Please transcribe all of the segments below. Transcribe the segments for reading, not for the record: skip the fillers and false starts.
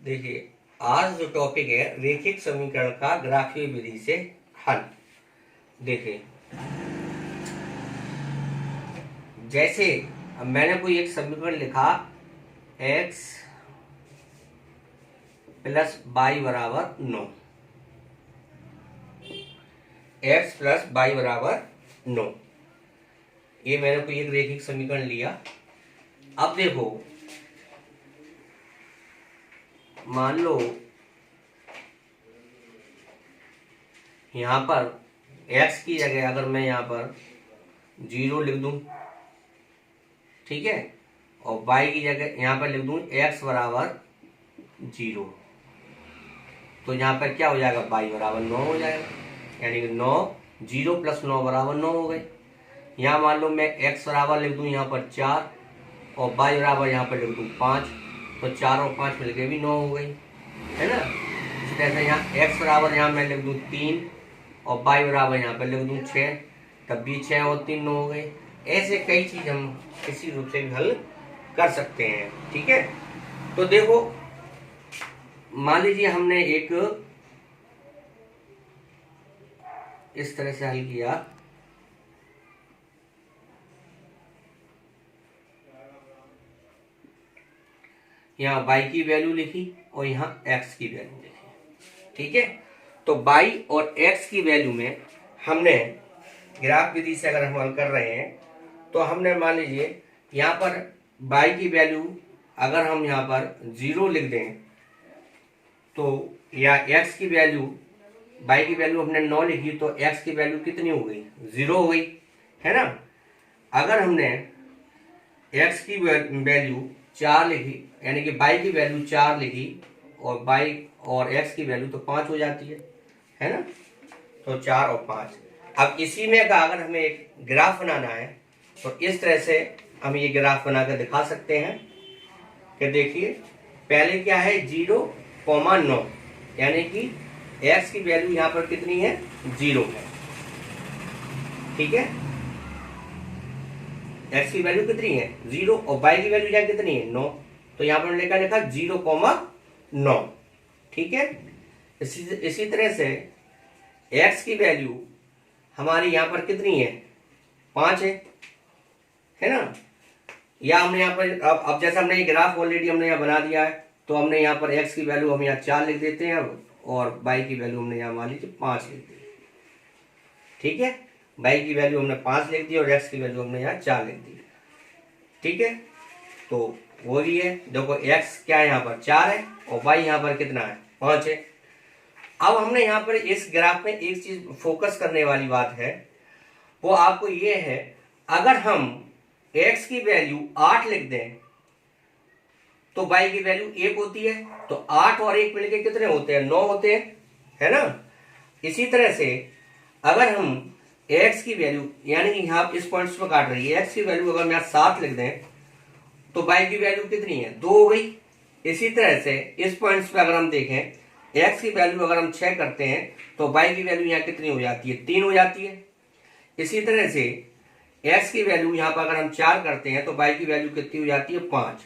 देखिए, आज जो टॉपिक है रेखिक समीकरण का ग्राफीय विधि से हल। देखिए, जैसे अब मैंने कोई एक समीकरण लिखा x प्लस वाई बराबर 9, x प्लस वाई बराबर 9, ये मैंने कोई एक रेखिक समीकरण लिया। अब देखो, मान लो यहां पर x की जगह अगर मैं यहां पर 0 लिख दूं, ठीक है, और y की जगह यहां पर लिख दूं x बराबर 0, तो यहाँ पर क्या हो जाएगा, y बराबर 9 हो जाएगा, यानी कि 9 0 प्लस 9 बराबर 9 हो गए। यहाँ मान लो मैं x बराबर लिख दूं यहाँ पर 4 और y बराबर यहाँ पर लिख दूं 5, तो 4 और 5 मिलके भी 9 हो गई, है ना। इसी तरह से यहाँ x बराबर यहाँ मैं लिख दूं 3 और y बराबर यहाँ पर लिख दूं 6, तब भी 6 और 3 9 हो गए। ऐसे कई चीज हम किसी रूप से भी हल कर सकते हैं, ठीक है। तो देखो, मान लीजिए हमने एक इस तरह से हल किया, यहाँ y की वैल्यू लिखी और यहाँ x की वैल्यू लिखी, ठीक है। तो y और x की वैल्यू में हमने ग्राफ विधि से अगर हम हल कर रहे हैं तो हमने मान लीजिए यहाँ पर y की वैल्यू अगर हम यहाँ पर 0 लिख दें तो या x की वैल्यू, y की वैल्यू हमने 9 लिखी तो x की वैल्यू कितनी हो गई, 0 हो गई, है ना। अगर हमने x की वैल्यू 4 लिखी, यानी कि y की वैल्यू 4 लिखी और y और x की वैल्यू तो 5 हो जाती है ना। तो 4 और 5। अब इसी में का अगर हमें एक ग्राफ बनाना है तो इस तरह से हम ये ग्राफ बनाकर दिखा सकते हैं कि देखिए, पहले क्या है 0,9, यानी कि x की वैल्यू यहाँ पर कितनी है, 0 है, ठीक है। x की वैल्यू कितनी है, 0, और y की वैल्यू यहाँ कितनी है, 9, तो यहाँ पर लिखा 0,9, ठीक है। इसी तरह से x की वैल्यू हमारी यहाँ पर कितनी है, 5 है ना। या हमने यहाँ पर अब जैसे हमने ये ग्राफ ऑलरेडी हमने यहाँ बना दिया है, तो हमने यहाँ पर x की वैल्यू हम यहाँ 4 लिख देते हैं अब, और y की वैल्यू हमने यहाँ मान लीजिए 5 लिख दी, ठीक है। y की वैल्यू हमने 5 लिख दी और x की वैल्यू हमने यहाँ 4 लिख दी, ठीक है। तो वो भी है, देखो x क्या है, यहाँ पर 4 है और y यहाँ पर कितना है, 5 है। अब हमने यहाँ पर इस ग्राफ में एक चीज फोकस करने वाली बात है, वो आपको ये है, अगर हम x की वैल्यू 8 लिख दें तो y की वैल्यू 1 होती है, तो 8 और 1 मिलके कितने होते हैं, 9 होते हैं, है ना। इसी तरह से अगर हम x की वैल्यू, यानी कि यहाँ इस पॉइंट्स पर काट रही है, x की वैल्यू अगर हम यहाँ 7 लिख दें तो y की वैल्यू कितनी है, 2 हो गई। इसी तरह से इस पॉइंट्स पे अगर हम देखें, x की वैल्यू अगर हम 6 करते हैं तो y की वैल्यू यहाँ कितनी हो जाती है, 3 हो जाती है। इसी तरह से x की वैल्यू यहाँ पर अगर हम 4 करते हैं तो y की वैल्यू कितनी हो जाती है, 5।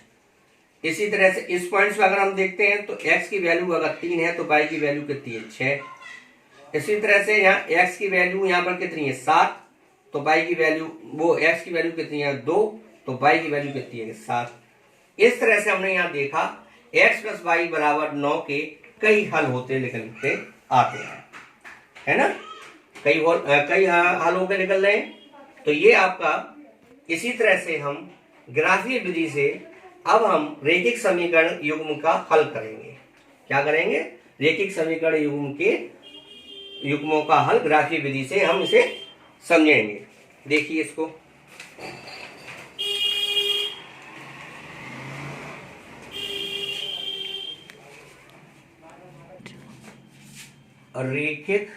इसी तरह से इस पॉइंट्स पे अगर हम देखते हैं तो x की वैल्यू अगर 3 है तो y की वैल्यू कितनी है, 6। इसी तरह से यहाँ x की वैल्यू यहाँ पर कितनी है, 7, तो y की वैल्यू, वो x की वैल्यू कितनी है, 2, तो y की वैल्यू कितनी है, 7। इस तरह से हमने यहाँ देखा x प्लस वाई बराबर 9 के कई हल होते निकलते आते हैं, है ना। कई हल होकर निकल रहे हैं। तो ये आपका, इसी तरह से हम ग्राफीय विधि से अब हम रेखिक समीकरण युग्म का हल करेंगे। क्या करेंगे, रेखिक समीकरण युग्म के युग्मों का हल ग्राफीय विधि से हम इसे समझेंगे। देखिए इसको, रेखिक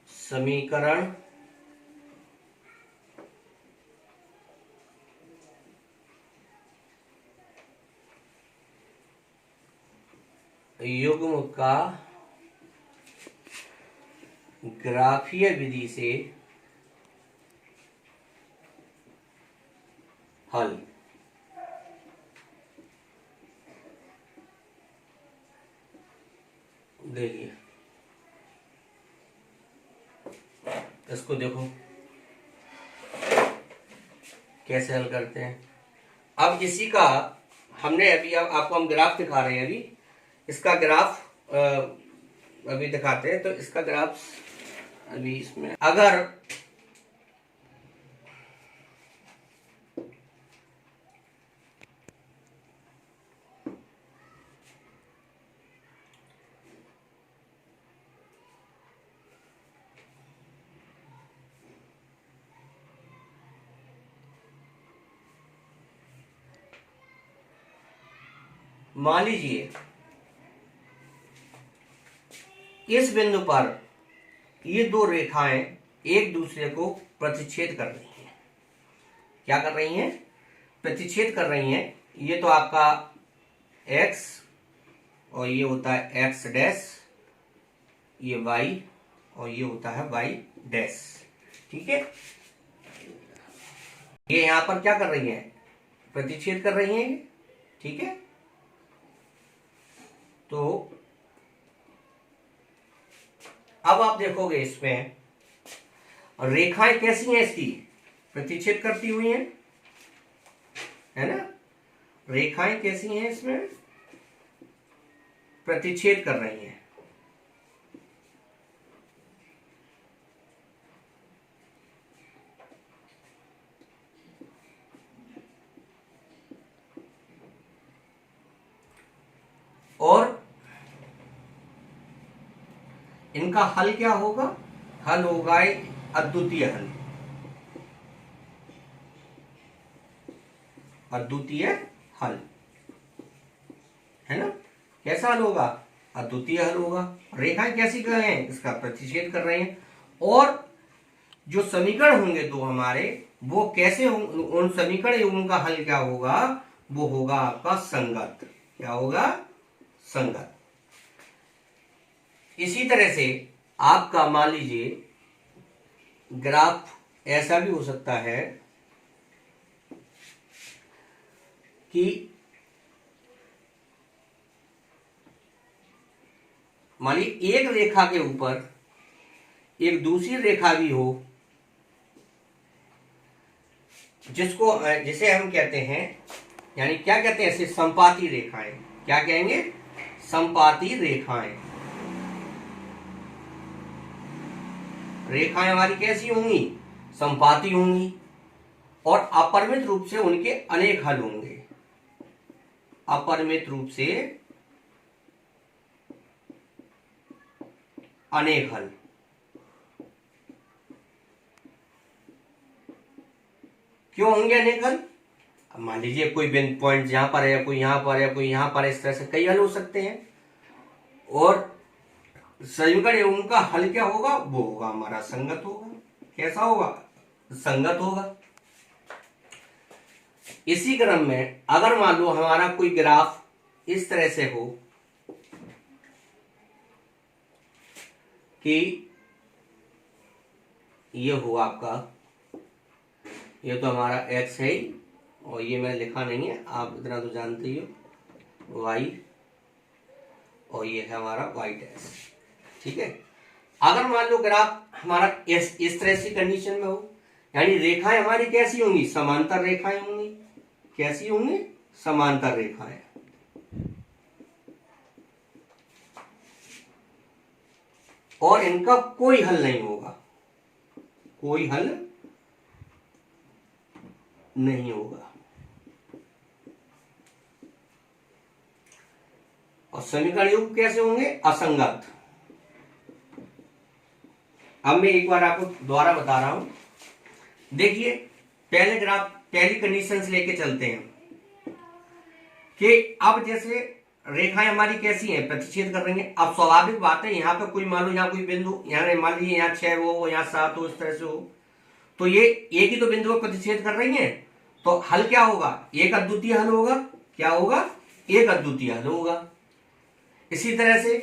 समीकरण युग्म का ग्राफीय विधि से हल। देखिए इसको देखो कैसे हल करते हैं। अब इसी का हमने अभी, अब आपको हम ग्राफ दिखा रहे हैं। अभी इसका ग्राफ अभी दिखाते हैं। तो इसका ग्राफ अभी इसमें अगर मान लीजिए इस बिंदु पर ये दो रेखाएं एक दूसरे को प्रतिच्छेद कर रही हैं। क्या कर रही हैं? प्रतिच्छेद कर रही हैं। ये तो आपका x और ये होता है x डैश, ये y और ये होता है y डैश। ठीक है, ये यहां पर क्या कर रही हैं? प्रतिच्छेद कर रही हैं। ठीक है, तो अब आप देखोगे इसमें रेखाएं कैसी हैं, इसकी प्रतिच्छेद करती हुई हैं, है ना। रेखाएं कैसी हैं, इसमें प्रतिच्छेद कर रही हैं। और इनका हल क्या होगा? हल होगा अद्वितीय हल। अद्वितीय हल, है ना। कैसा हल होगा? अद्वितीय हल होगा। रेखाएं कैसी कर रहे हैं? इसका प्रतिच्छेद कर रहे हैं। और जो समीकरण होंगे दो हमारे, वो कैसे होंगे? उन समीकरण युग्म का हल क्या होगा? वो होगा आपका संगत। क्या होगा? संगत। इसी तरह से आपका मान लीजिए ग्राफ ऐसा भी हो सकता है कि मान लीजिए एक रेखा के ऊपर एक दूसरी रेखा भी हो, जिसे हम कहते हैं, यानी क्या कहते हैं? ऐसे संपाती रेखाएं। क्या कहेंगे? संपाती रेखाएं। रेखाएं हमारी कैसी होंगी? संपाती होंगी। और अपरिमित रूप से उनके अनेक हल होंगे। अपरिमित रूप से अनेक हल। क्यों होंगे अनेक हल? अब मान लीजिए कोई बिंदु पॉइंट यहां पर है, या कोई यहां पर है, कोई यहां पर है, इस तरह से कई हल हो सकते हैं। और समीकरण युग्म का हल क्या होगा? वो होगा हमारा संगत होगा। कैसा होगा? संगत होगा। इसी क्रम में अगर मान लो हमारा कोई ग्राफ इस तरह से हो कि ये हो आपका, ये तो हमारा x है ही, और ये मैंने लिखा नहीं है, आप इतना तो जानते ही हो, y, और ये है हमारा y डैश। ठीक है, अगर मान लो ग्राफ हमारा इस तरह से कंडीशन में हो, यानी रेखाएं हमारी कैसी होंगी? समांतर रेखाएं होंगी। कैसी होंगी? समांतर रेखाएं। और इनका कोई हल नहीं होगा। कोई हल नहीं होगा। और समीकरण युग्म कैसे होंगे? असंगत। अब मैं एक बार आपको दोबारा बता रहा हूं। देखिए पहले ग्राफ, पहली कंडीशन से लेके चलते हैं कि अब जैसे रेखाएं हमारी कैसी हैं? प्रतिच्छेद कर रही हैं। अब स्वाभाविक बात है, यहाँ पे कोई मान लो, यहाँ कोई बिंदु, यहाँ मान लीजिए यहाँ 6 हो, यहाँ 7 हो, इस तरह से हो, तो ये एक ही तो बिंदु पर प्रतिच्छेद कर रही हैं। तो हल क्या होगा? एक अद्वितीय हल होगा। क्या होगा? एक अद्वितीय हल होगा। इसी तरह से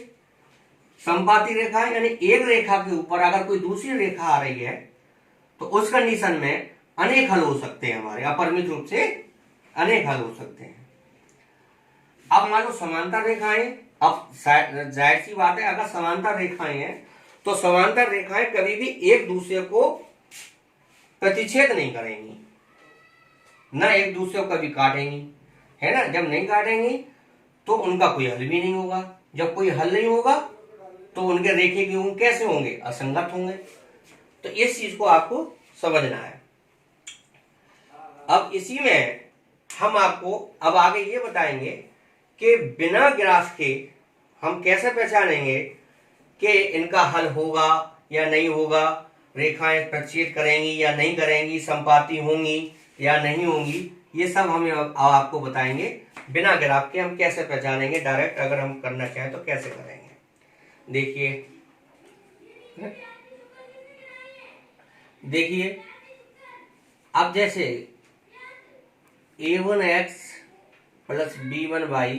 संपाती रेखा, यानी एक रेखा के ऊपर अगर कोई दूसरी रेखा आ रही है, तो उस कंडीशन में अनेक हल हो सकते हैं, हमारे अपरिमित रूप से अनेक हल हो सकते हैं। अब मान लो समांतर रेखाएं, अब जाहिर सी बात है अगर समांतर रेखाएं हैं तो समांतर रेखाएं कभी भी एक दूसरे को प्रतिच्छेद नहीं करेंगी, ना एक दूसरे को कभी काटेंगी, है ना। जब नहीं काटेंगी तो उनका कोई हल भी नहीं होगा, जब कोई हल नहीं होगा तो उनके रेखीय युग्म कैसे होंगे, असंगत होंगे। तो इस चीज को आपको समझना है। अब इसी में हम आपको अब आगे ये बताएंगे कि बिना ग्राफ के हम कैसे पहचानेंगे कि इनका हल होगा या नहीं होगा, रेखाएं प्रतिच्छेद करेंगी या नहीं करेंगी, संपाती होंगी या नहीं होंगी, ये सब हम आपको बताएंगे। बिना ग्राफ के हम कैसे पहचानेंगे, डायरेक्ट अगर हम करना चाहें तो कैसे करेंगे। देखिए अब जैसे a1x plus b1y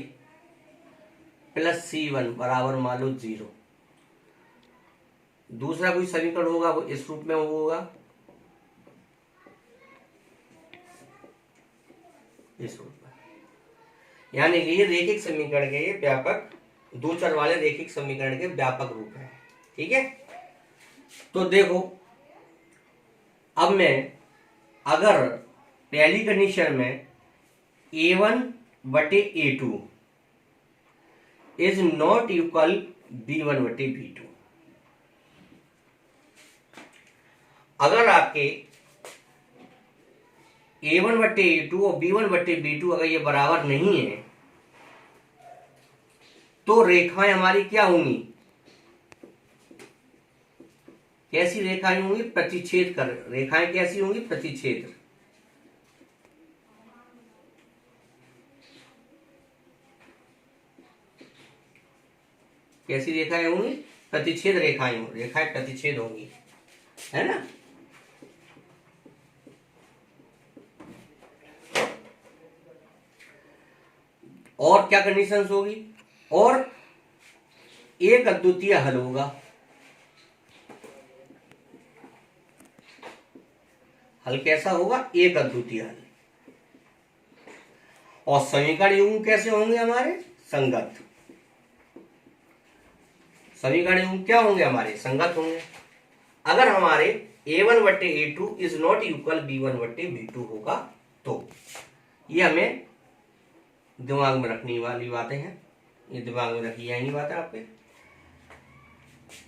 plus c1 बराबर मान लो 0, दूसरा कोई समीकरण होगा वो इस रूप में होगा, इस रूप में, यानी कि ये रैखिक समीकरण के व्यापक, दो चर वाले रैखिक समीकरण के व्यापक रूप है। ठीक है, तो देखो अब मैं अगर पहली कंडीशन में a1 बटे a2 is not equal b1 बटे b2, अगर आपके a1 बटे a2 और b1 बटे b2 अगर ये बराबर नहीं है तो रेखाएं हमारी क्या होंगी, कैसी रेखाएं होंगी, प्रतिच्छेद कर, रेखाएं कैसी होंगी, प्रतिच्छेद। कैसी रेखाएं होंगी, प्रतिच्छेद रेखाएं होंगी, रेखाएं प्रतिच्छेद होंगी, है ना। और क्या कंडीशंस होगी, और एक अद्वितीय हल होगा, हल कैसा होगा, एक अद्वितीय हल। और समीकरण युग्म कैसे होंगे हमारे, संगत। समीकरण युग्म क्या होंगे हमारे, संगत होंगे। अगर हमारे a1 बट्टे a2 is not equal b1 बट्टे b2 होगा तो ये हमें दिमाग में रखने वाली बातें हैं, ये दिमाग में रखी जाएंगी बातें आपके।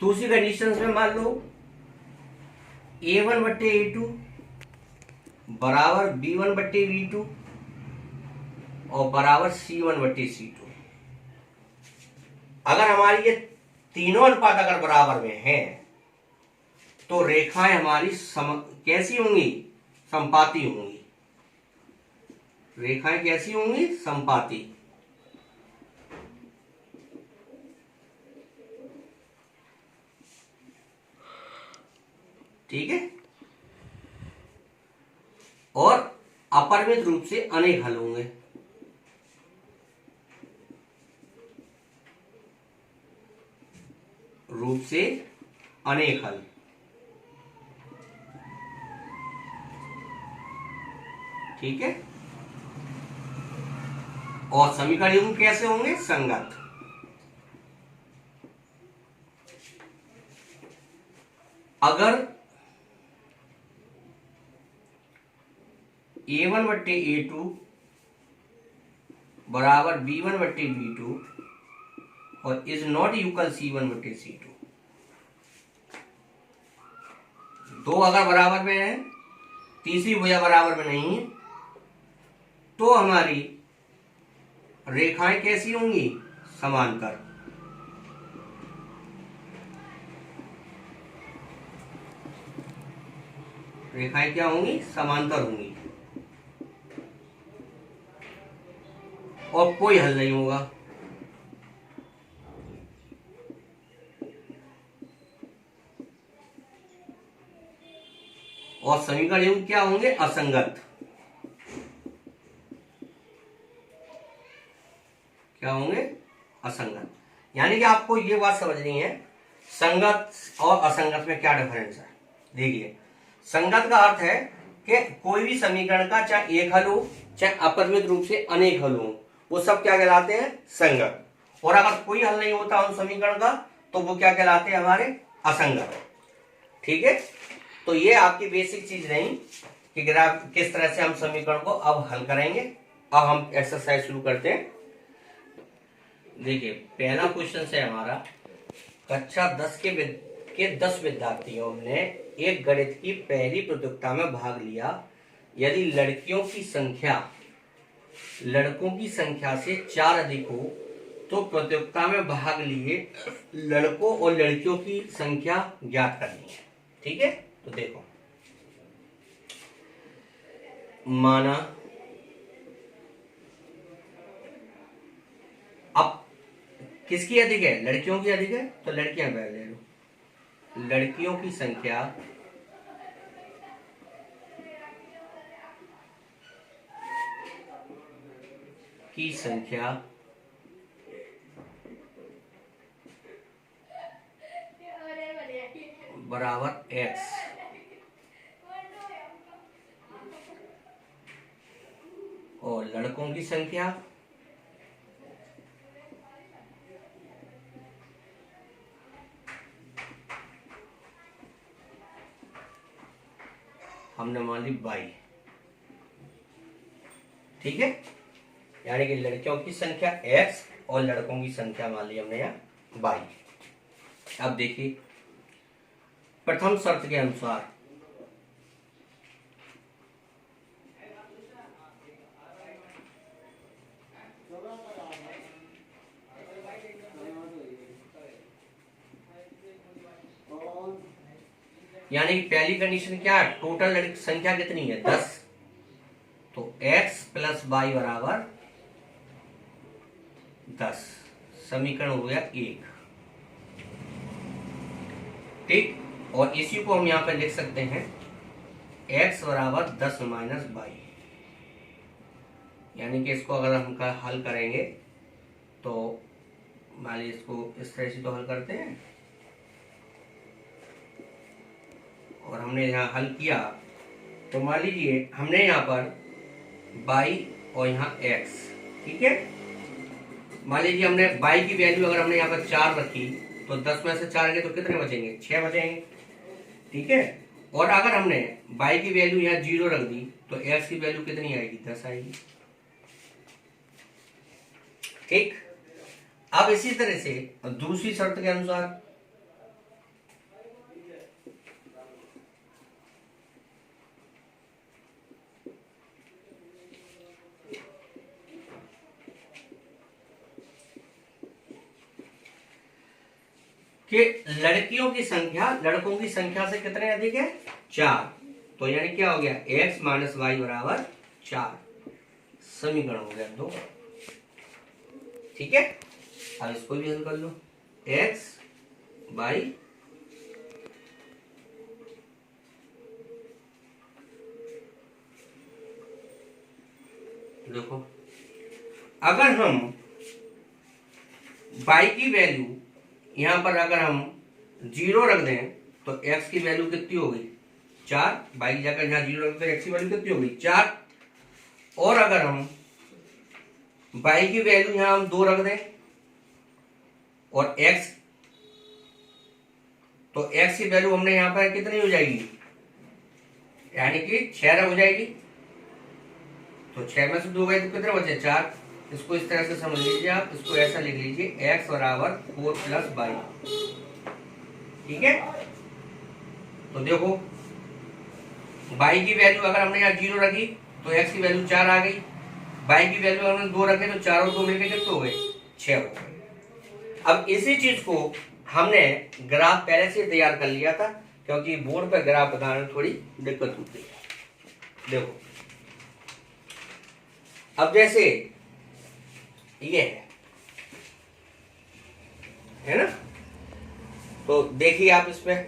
दूसरी कंडीशन में मान लो a1 बट्टे a2 बराबर b1 बट्टे b2 और बराबर c1 बट्टे c2। अगर हमारी ये तीनों अनुपात अगर बराबर में हैं तो रेखाएं हमारी कैसी होंगी, संपाती होंगी। रेखाएं कैसी होंगी, संपाती। ठीक है, और अपरिमित रूप से अनेक हल होंगे। रूप से अनेक हल, ठीक है। और समीकरण युग्म कैसे होंगे, संगत। अगर a1 बट्टे a2 बराबर b1 बट्टे b2 और इज नॉट इक्वल c1 बट्टे c2, दो अगर बराबर में है, तीसरी भुजा बराबर में नहीं है, तो हमारी रेखाएं कैसी होंगी, समांतर। रेखाएं क्या होंगी, समांतर होंगी और कोई हल नहीं होगा। और समीकरण युग्म क्या होंगे, असंगत। क्या होंगे, असंगत। यानी कि आपको ये बात समझनी है संगत और असंगत में क्या डिफरेंस है। देखिए संगत का अर्थ है कि कोई भी समीकरण का चाहे एक हल हो चाहे अपरिमित रूप से अनेक हल हो, वो सब क्या कहलाते हैं, संगत। और अगर कोई हल नहीं होता उन समीकरण का तो वो क्या कहलाते हैं, हमारे असंगत। ठीक है, तो ये आपकी बेसिक चीज नहीं कि ग्राफ किस तरह से हम समीकरण को अब हल करेंगे। अब हम एक्सरसाइज शुरू करते हैं। देखिए पहला क्वेश्चन है हमारा, कक्षा 10 के 10 विद्यार्थियों ने एक गणित की पहली प्रतियोगिता में भाग लिया। यदि लड़कियों की संख्या लड़कों की संख्या से 4 अधिक हो तो प्रतियोगिता में भाग लिए लड़कों और लड़कियों की संख्या ज्ञात करनी है। ठीक है, तो देखो, माना अब किसकी अधिक है, लड़कियों की अधिक है, तो लड़कियां पहले ले लो। लड़कियों की संख्या बराबर x और लड़कों की संख्या हमने मान ली 22। ठीक है, यानी कि लड़कियों की संख्या x और लड़कों की संख्या मान ली हमने यहाँ 22। अब देखिए प्रथम शर्त के अनुसार यानी कि पहली कंडीशन क्या है, टोटल लड़की संख्या कितनी है, 10। तो x प्लस वाई बराबर 10, समीकरण हो गया 1। ठीक, और इसी को हम यहां पर लिख सकते हैं x बराबर 10 माइनस 22। यानी कि इसको अगर हम हल करेंगे तो मान लीजिए इसको इस तरह से तो हल करते हैं, और हमने यहाँ हल किया तो मान लीजिए हमने यहाँ पर y और यहाँ x। ठीक है, मान लीजिए हमने y की वैल्यू अगर हमने यहाँ पर 4 रखी तो 10 में से 4 गए तो कितने बचेंगे, 6 बचेंगे। ठीक है, और अगर हमने y की वैल्यू यहाँ 0 रख दी तो x की वैल्यू कितनी आएगी, 10 आएगी। ठीक, अब इसी तरह से दूसरी शर्त के अनुसार कि लड़कियों की संख्या लड़कों की संख्या से कितने अधिक है, 4। तो यानी क्या हो गया, x माइनस वाई बराबर 4, समीकरण हो गया 2। ठीक है, अब इसको भी हल कर लो, x बाई देखो, अगर हम y की वैल्यू यहां पर अगर हम 0 रख दें तो x की वैल्यू कितनी हो गई, 4। y की जगह यहां 0 रख दें, x की वैल्यू कितनी हो गई, 4। और अगर हम y की वैल्यू यहां हम 2 रख दें और x, तो x की वैल्यू हमने यहां पर कितनी हो जाएगी, यानी कि 6 हो जाएगी। तो 6 में से 2 गए तो कितने बचे, 4। इसको इस तरह से समझ लीजिए आप, इसको ऐसा लिख लीजिए x बराबर 4 प्लस 22। ठीक है, तो देखो y की वैल्यू अगर हमने यहाँ 0 रखी तो x की वैल्यू 4 आ गई, y की वैल्यू अगर हमने 2 रखे तो 4 और 2 मिलकर कितने हो गए, 6 हो गए। अब इसी चीज को हमने ग्राफ पहले से तैयार कर लिया था, क्योंकि बोर्ड पर ग्राफ बनाने में थोड़ी दिक्कत होती है। देखो अब जैसे ये है ना, तो देखिए आप इसमें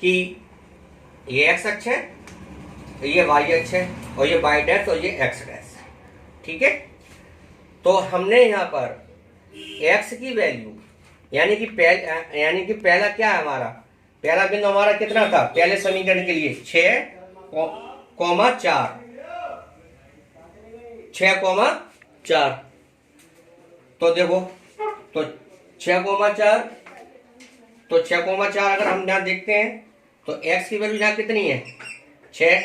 कि ये x अक्ष है, ये y अक्ष है, और ये y डैश और ये x डैश। ठीक है, तो हमने यहाँ पर x की वैल्यू यानी कि पहला क्या है, हमारा पहला बिंदु हमारा कितना था पहले समीकरण के लिए, 6 है, कॉमा 4, 6,4। तो देखो, तो 6,4, तो 6,4 अगर हम यहाँ देखते हैं तो x की वैल्यू यहाँ कितनी है 6,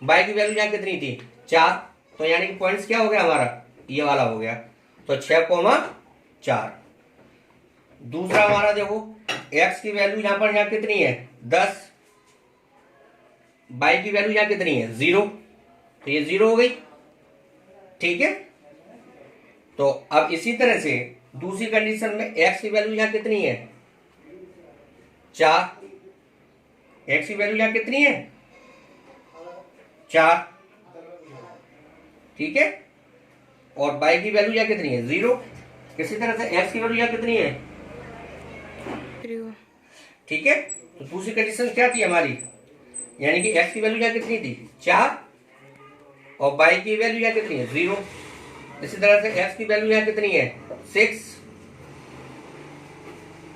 y की वैल्यू यहाँ कितनी थी 4, तो यानी कि पॉइंट्स क्या हो गया हमारा, ये वाला हो गया, तो 6,4। दूसरा हमारा देखो, x की वैल्यू यहाँ कितनी है 10, y की वैल्यू यहाँ कितनी है 0, तो ये 0 हो गई। ठीक है, तो अब इसी तरह से दूसरी कंडीशन में x की वैल्यू यहाँ कितनी है 4, x की वैल्यू यहाँ कितनी है 4, ठीक है, और y की वैल्यू यहाँ कितनी है 0। इसी तरह से x की वैल्यू यहाँ कितनी है, ठीक है। तो दूसरी कंडीशन क्या थी हमारी, यानी कि x की वैल्यू यहाँ कितनी थी 4 और y की वैल्यू यहाँ कितनी है 0। इसी तरह से x की वैल्यू यहाँ कितनी है 6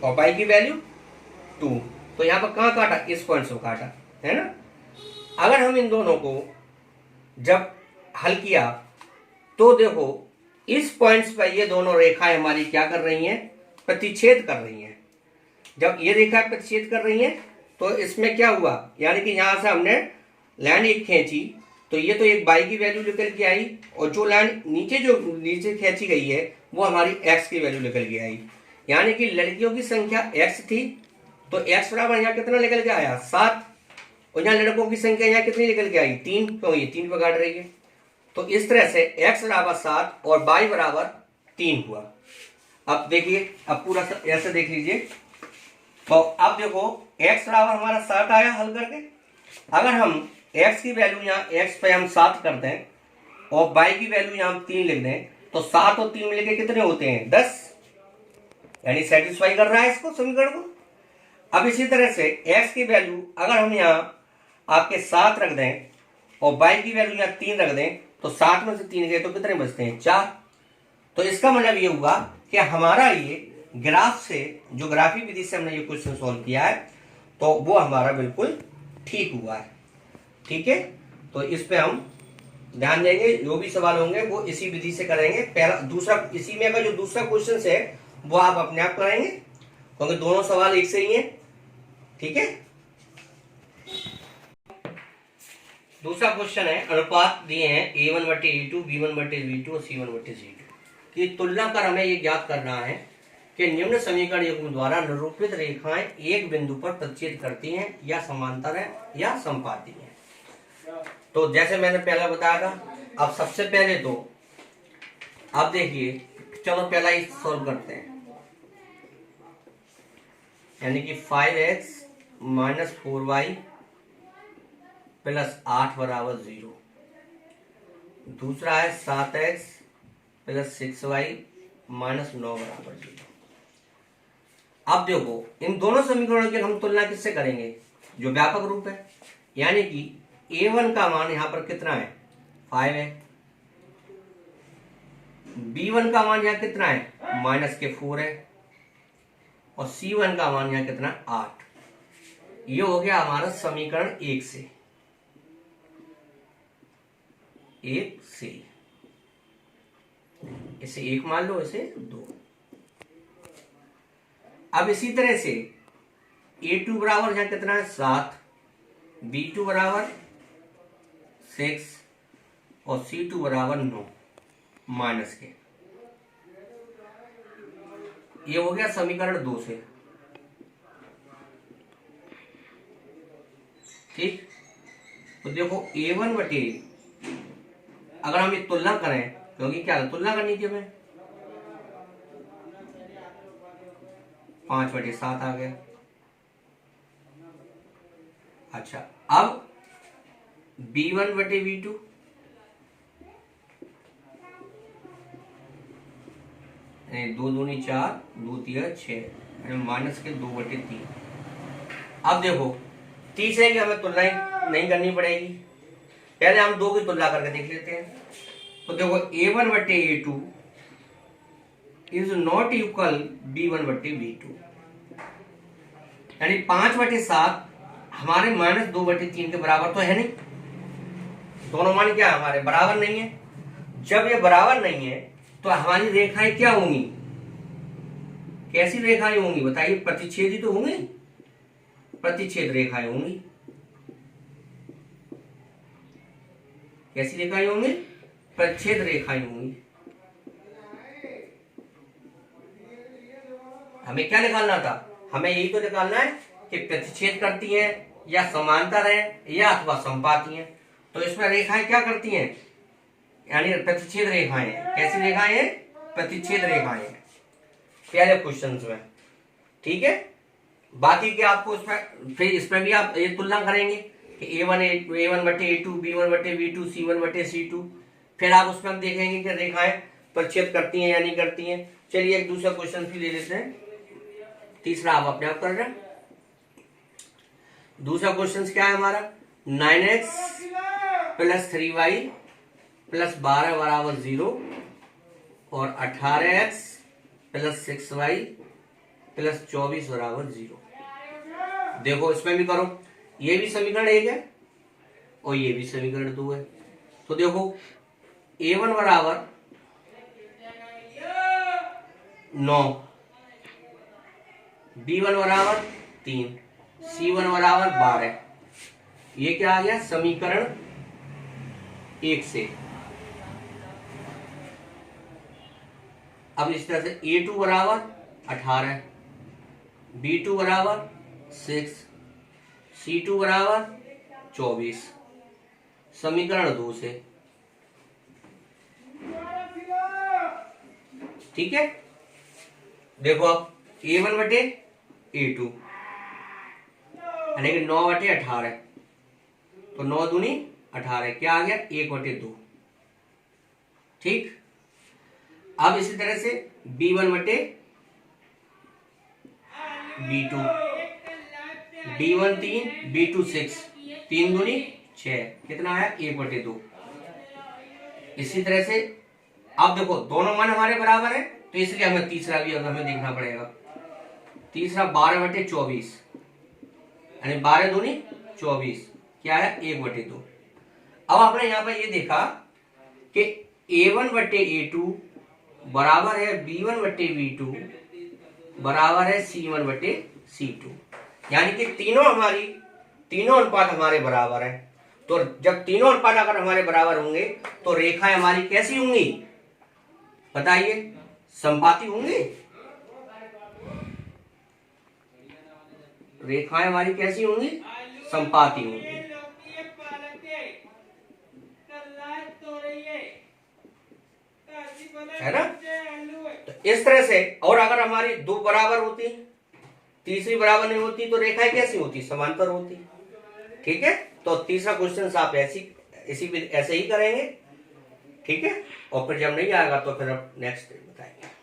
और y की वैल्यू 2। तो यहाँ पर कहाँ काटा, इस पॉइंट से काटा, है ना। अगर हम इन दोनों को जब हल किया तो देखो इस पॉइंट्स पर ये दोनों रेखाएं हमारी क्या कर रही हैं, प्रतिच्छेद कर रही हैं। जब ये रेखा प्रतिच्छेद कर रही हैं तो इसमें क्या हुआ, यानी कि यहां से हमने लाइन एक खींची तो ये तो एक y की वैल्यू निकल के आई, और जो लाइन नीचे खींची गई है वो हमारी x की वैल्यू निकल के आई। यानी कि लड़कियों की संख्या x थी तो x बराबर यहाँ कितना निकल के आया 7, और यहाँ लड़कों की संख्या यहाँ कितनी निकल के आई 3, तो ये 3 पर काट रही है। तो इस तरह से x बराबर 7 और y बराबर 3 हुआ। अब देखिए, अब पूरा ऐसे देख लीजिए, तो अब देखो x बराबर हमारा 7 आया हल करके। अगर हम x की वैल्यू यहाँ x पे हम 7 कर दें और y की वैल्यू यहाँ हम 3 लिख दें तो 7 और 3 मिलके कितने होते हैं 10, यानी सेटिस्फाई कर रहा है इसको समीकरण को। अब इसी तरह से x की वैल्यू अगर हम यहाँ आपके 7 रख दें और y की वैल्यू यहाँ 3 रख दें तो 7 में से 3 गए तो कितने बचते हैं 4। तो इसका मतलब ये हुआ कि हमारा ये ग्राफ से, जो ग्राफी विधि से हमने ये क्वेश्चन सॉल्व किया है तो वो हमारा बिल्कुल ठीक हुआ है। ठीक है, तो इस पे हम ध्यान देंगे, जो भी सवाल होंगे वो इसी विधि से करेंगे। पहला दूसरा, इसी में का जो दूसरा क्वेश्चन है वो आप अपने आप कराएंगे क्योंकि दोनों सवाल एक से ही हैं। ठीक है, दूसरा क्वेश्चन है, अनुपात दिए हैं a1/a2, b1/b2 और c1/c2 की तुलना कर हमें ये ज्ञात करना है कि निम्न समीकरण युग्म द्वारा निरूपित रेखाएं एक बिंदु पर प्रतिच्छेद करती हैं या समांतर है या समपाती हैं। तो जैसे मैंने पहले बताया था, अब सबसे पहले तो आप देखिए, चलो पहला ही सॉल्व करते हैं, यानी कि 5x - 4y + 8 बराबर 0। दूसरा है 7x + 6y - 9 बराबर 0। अब देखो इन दोनों समीकरणों की हम तुलना किससे करेंगे, जो व्यापक रूप है, यानी कि a1 का मान यहां पर कितना है 5 है, b1 का मान यहां कितना है -4 है, और c1 का मान यहां कितना 8। ये हो गया हमारा समीकरण 1 से। इसे 1 मान लो, इसे 2। अब इसी तरह से a2 बराबर यहां कितना है 7, b2 बराबर 6 और c2 बराबर 9 माइनस के। ये हो गया समीकरण 2 से। ठीक, तो देखो a1/, अगर हम ये तुलना करें, क्योंकि क्या तुलना करनी थी हमें, 5/7 आ गया। अच्छा, अब b1/b2, दो दूनी 4, 2 3 6, माइनस के 2/3। अब देखो तीसरे की हमें तुलना नहीं करनी पड़ेगी, पहले हम 2 की तुलना करके देख लेते हैं। तो देखो a1/a2 is not equal b1/b2, यानी 5/7 हमारे -2/3 के बराबर तो है नहीं। दोनों मान क्या है हमारे बराबर नहीं है। जब ये बराबर नहीं है तो हमारी रेखाएं क्या होंगी, कैसी रेखाएं होंगी बताइए, प्रतिच्छेदी तो होंगी, प्रतिच्छेद रेखाएं होंगी। कैसी रेखाएं होंगी, प्रतिच्छेद रेखाएं होंगी। हमें क्या निकालना था, हमें यही तो निकालना है कि प्रतिच्छेद करती हैं या समांतर है या अथवा समपाती हैं। तो इसमें रेखाएं क्या करती हैं, यानी प्रतिच्छेद रेखाएं हैं। कैसी रेखाएं हैं, प्रतिच्छेद रेखाएं हैं पहले क्वेश्चन में। ठीक है, बाकी के आपको इसमें फिर इसमें भी आप ये तुलना करेंगे कि A1 बटे A2, B1 बटे B2, C1 बटे C2। फिर आप उसमें हम देखेंगे कि रेखाएं प्रतिच्छेद करती हैं या नहीं करती हैं। चलिए एक दूसरा क्वेश्चन भी ले लेते हैं, तीसरा आप अपने आप कर रहे हैं। दूसरा क्वेश्चन क्या है हमारा, 9x प्लस 3y प्लस 12 बराबर 0 और 18x प्लस 6y प्लस 24 बराबर 0। देखो इसमें भी करो, ये भी समीकरण 1 है और ये भी समीकरण 2 है। तो देखो A1 बराबर 9, B1 बराबर 3, C1 बराबर 12। ये क्या आ गया समीकरण 1 से। अब इस तरह से A2 बराबर 18, B2 बराबर 6, C2 बराबर 24, समीकरण 2 से। ठीक है, देखो अब A1 बटे A2 यानी कि 9 बटे 18, तो 9 दूनी 18, क्या आ गया 1 बटे 2। ठीक, अब इसी तरह से B1 बटे B2, B1 3, B2 6, 3 दूनी 6, कितना आया 1 बटे 2। इसी तरह से अब देखो दोनों मान हमारे बराबर है, तो इसलिए हमें तीसरा भी अब हमें देखना पड़ेगा। तीसरा 12 बटे 24 यानी 12 दूनी 24, क्या है 1 बटे 2। अब आपने यहाँ पर ये देखा कि A1 बटे A2 बराबर है B1 बटे B2 बराबर है C1 बटे C2, यानी कि तीनों अनुपात हमारे बराबर है। तो जब तीनों अनुपात अगर हमारे बराबर होंगे तो रेखाएं हमारी कैसी होंगी बताइए, समपाती होंगी। रेखाएं हमारी कैसी होंगी, समपाती होंगी। है ना, तो इस तरह से। और अगर हमारी दो बराबर होती, तीसरी बराबर नहीं होती, तो रेखाएं कैसी होती, समांतर होती। ठीक है, तो तीसरा क्वेश्चन आप ऐसे ही करेंगे। ठीक है, और फिर जब नहीं आएगा तो फिर नेक्स्ट बताएंगे।